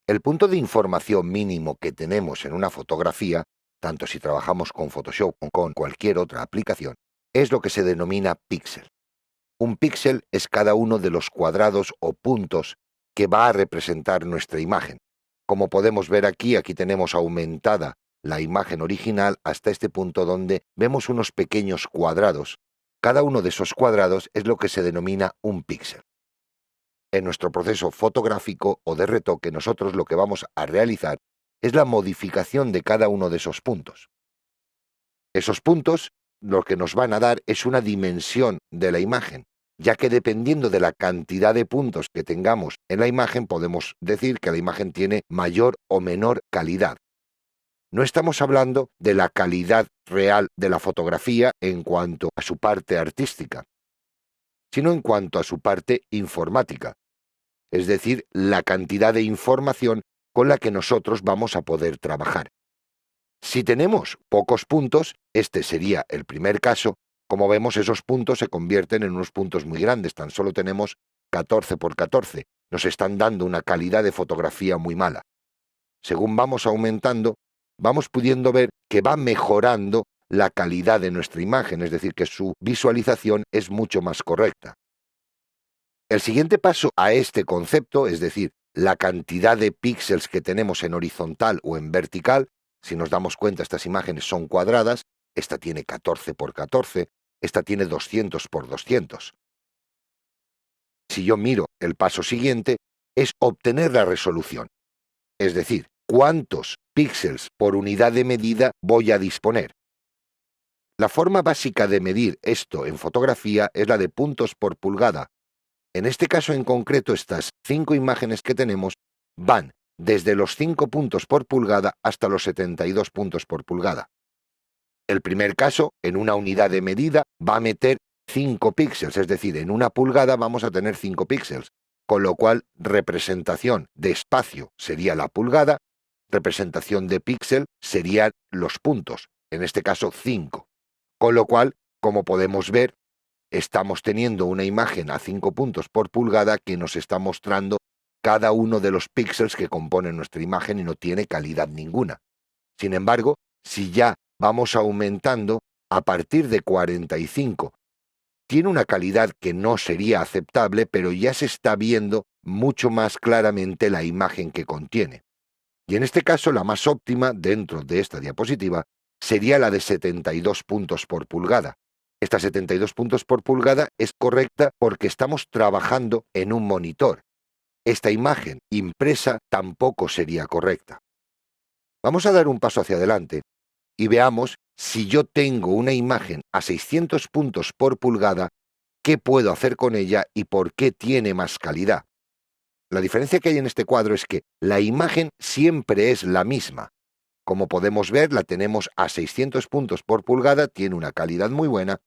El punto de información mínimo que tenemos en una fotografía, tanto si trabajamos con Photoshop o con cualquier otra aplicación, es lo que se denomina píxel. Un píxel es cada uno de los cuadrados o puntos que va a representar nuestra imagen. Como podemos ver aquí tenemos aumentada la imagen original hasta este punto donde vemos unos pequeños cuadrados. Cada uno de esos cuadrados es lo que se denomina un píxel. En nuestro proceso fotográfico o de retoque, nosotros lo que vamos a realizar es la modificación de cada uno de esos puntos. Esos puntos lo que nos van a dar es una dimensión de la imagen, ya que dependiendo de la cantidad de puntos que tengamos en la imagen, podemos decir que la imagen tiene mayor o menor calidad. No estamos hablando de la calidad real de la fotografía en cuanto a su parte artística, sino en cuanto a su parte informática, es decir, la cantidad de información con la que nosotros vamos a poder trabajar. Si tenemos pocos puntos, este sería el primer caso. Como vemos, esos puntos se convierten en unos puntos muy grandes, tan solo tenemos 14 por 14. Nos están dando una calidad de fotografía muy mala. Según vamos aumentando, vamos pudiendo ver que va mejorando la calidad de nuestra imagen, es decir, que su visualización es mucho más correcta. El siguiente paso a este concepto, es decir, la cantidad de píxeles que tenemos en horizontal o en vertical, si nos damos cuenta, estas imágenes son cuadradas, esta tiene 14 por 14, esta tiene 200 por 200. Si yo miro el paso siguiente, es obtener la resolución, es decir, cuántos píxeles por unidad de medida voy a disponer. La forma básica de medir esto en fotografía es la de puntos por pulgada. En este caso en concreto, estas 5 imágenes que tenemos van desde los 5 puntos por pulgada hasta los 72 puntos por pulgada. El primer caso, en una unidad de medida, va a meter 5 píxeles, es decir, en una pulgada vamos a tener 5 píxeles, con lo cual representación de espacio sería la pulgada, representación de píxel serían los puntos, en este caso 5. Con lo cual, como podemos ver, estamos teniendo una imagen a 5 puntos por pulgada que nos está mostrando cada uno de los píxeles que componen nuestra imagen y no tiene calidad ninguna. Sin embargo, si ya vamos aumentando, a partir de 45, tiene una calidad que no sería aceptable, pero ya se está viendo mucho más claramente la imagen que contiene. Y en este caso, la más óptima dentro de esta diapositiva sería la de 72 puntos por pulgada. Esta 72 puntos por pulgada es correcta porque estamos trabajando en un monitor. Esta imagen impresa tampoco sería correcta. Vamos a dar un paso hacia adelante y veamos si yo tengo una imagen a 600 puntos por pulgada, qué puedo hacer con ella y por qué tiene más calidad. La diferencia que hay en este cuadro es que la imagen siempre es la misma. Como podemos ver, la tenemos a 600 puntos por pulgada, tiene una calidad muy buena,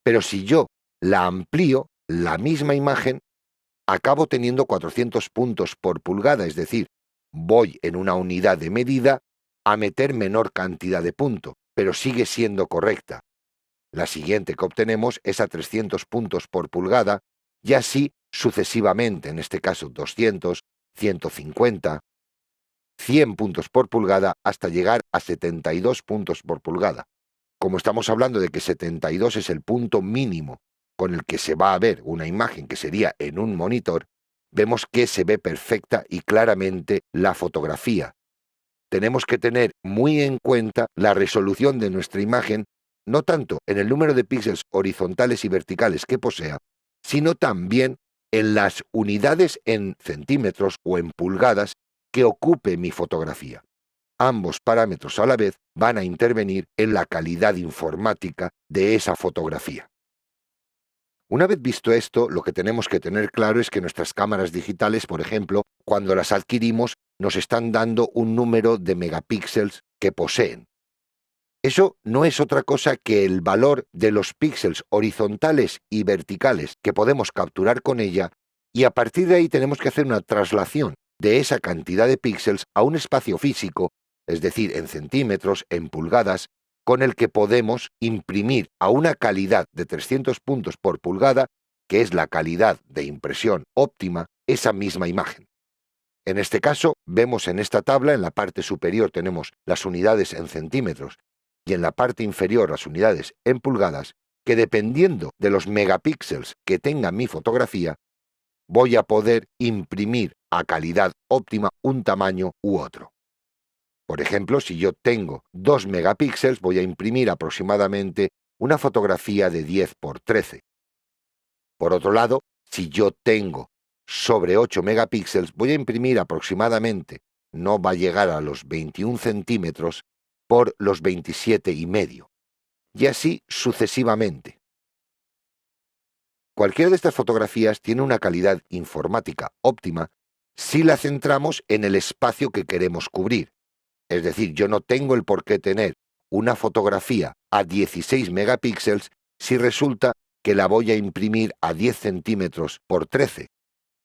pero si yo la amplío, la misma imagen, acabo teniendo 400 puntos por pulgada, es decir, voy en una unidad de medida a meter menor cantidad de punto, pero sigue siendo correcta. La siguiente que obtenemos es a 300 puntos por pulgada y así sucesivamente, en este caso 200, 150, 100 puntos por pulgada hasta llegar a 72 puntos por pulgada. Como estamos hablando de que 72 es el punto mínimo con el que se va a ver una imagen que sería en un monitor, vemos que se ve perfecta y claramente la fotografía. Tenemos que tener muy en cuenta la resolución de nuestra imagen, no tanto en el número de píxeles horizontales y verticales que posea, sino también en las unidades en centímetros o en pulgadas que ocupe mi fotografía. Ambos parámetros a la vez van a intervenir en la calidad informática de esa fotografía. Una vez visto esto, lo que tenemos que tener claro es que nuestras cámaras digitales, por ejemplo, cuando las adquirimos, nos están dando un número de megapíxeles que poseen. Eso no es otra cosa que el valor de los píxeles horizontales y verticales que podemos capturar con ella, y a partir de ahí tenemos que hacer una traslación de esa cantidad de píxeles a un espacio físico, es decir, en centímetros, en pulgadas, con el que podemos imprimir a una calidad de 300 puntos por pulgada, que es la calidad de impresión óptima, esa misma imagen. En este caso, vemos en esta tabla, en la parte superior tenemos las unidades en centímetros y en la parte inferior las unidades en pulgadas, que dependiendo de los megapíxeles que tenga mi fotografía, voy a poder imprimir a calidad óptima un tamaño u otro. Por ejemplo, si yo tengo 2 megapíxeles, voy a imprimir aproximadamente una fotografía de 10 por 13. Por otro lado, si yo tengo sobre 8 megapíxeles, voy a imprimir aproximadamente, no va a llegar a los 21 centímetros por los 27,5. Y así sucesivamente. Cualquiera de estas fotografías tiene una calidad informática óptima si la centramos en el espacio que queremos cubrir. Es decir, yo no tengo el por qué tener una fotografía a 16 megapíxeles si resulta que la voy a imprimir a 10 centímetros por 13.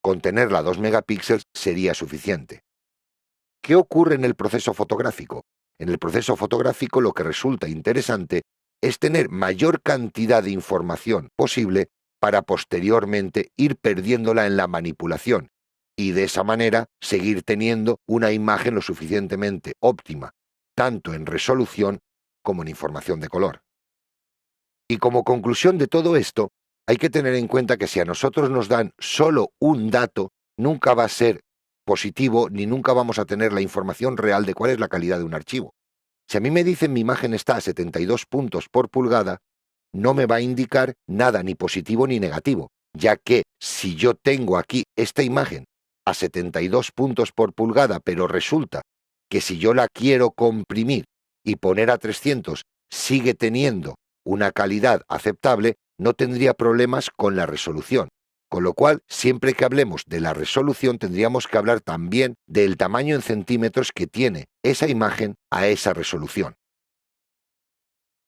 Con tenerla a 2 megapíxeles sería suficiente. ¿Qué ocurre en el proceso fotográfico? En el proceso fotográfico lo que resulta interesante es tener mayor cantidad de información posible para posteriormente ir perdiéndola en la manipulación y de esa manera seguir teniendo una imagen lo suficientemente óptima, tanto en resolución como en información de color. Y como conclusión de todo esto, hay que tener en cuenta que si a nosotros nos dan solo un dato, nunca va a ser positivo ni nunca vamos a tener la información real de cuál es la calidad de un archivo. Si a mí me dicen mi imagen está a 72 puntos por pulgada, no me va a indicar nada ni positivo ni negativo, ya que si yo tengo aquí esta imagen a 72 puntos por pulgada, pero resulta que si yo la quiero comprimir y poner a 300 sigue teniendo una calidad aceptable, no tendría problemas con la resolución. Con lo cual, siempre que hablemos de la resolución, tendríamos que hablar también del tamaño en centímetros que tiene esa imagen a esa resolución.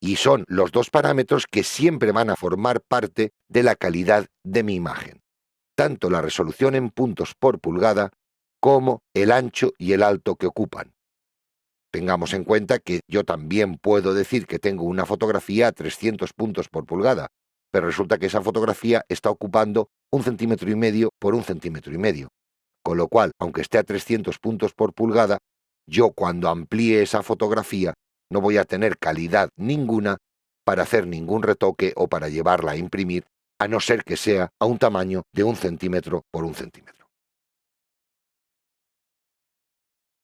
Y son los dos parámetros que siempre van a formar parte de la calidad de mi imagen. Tanto la resolución en puntos por pulgada como el ancho y el alto que ocupan. Tengamos en cuenta que yo también puedo decir que tengo una fotografía a 300 puntos por pulgada, pero resulta que esa fotografía está ocupando 1,5 centímetros por 1,5 centímetros. Con lo cual, aunque esté a 300 puntos por pulgada, yo cuando amplíe esa fotografía no voy a tener calidad ninguna para hacer ningún retoque o para llevarla a imprimir, a no ser que sea a un tamaño de 1 centímetro por 1 centímetro.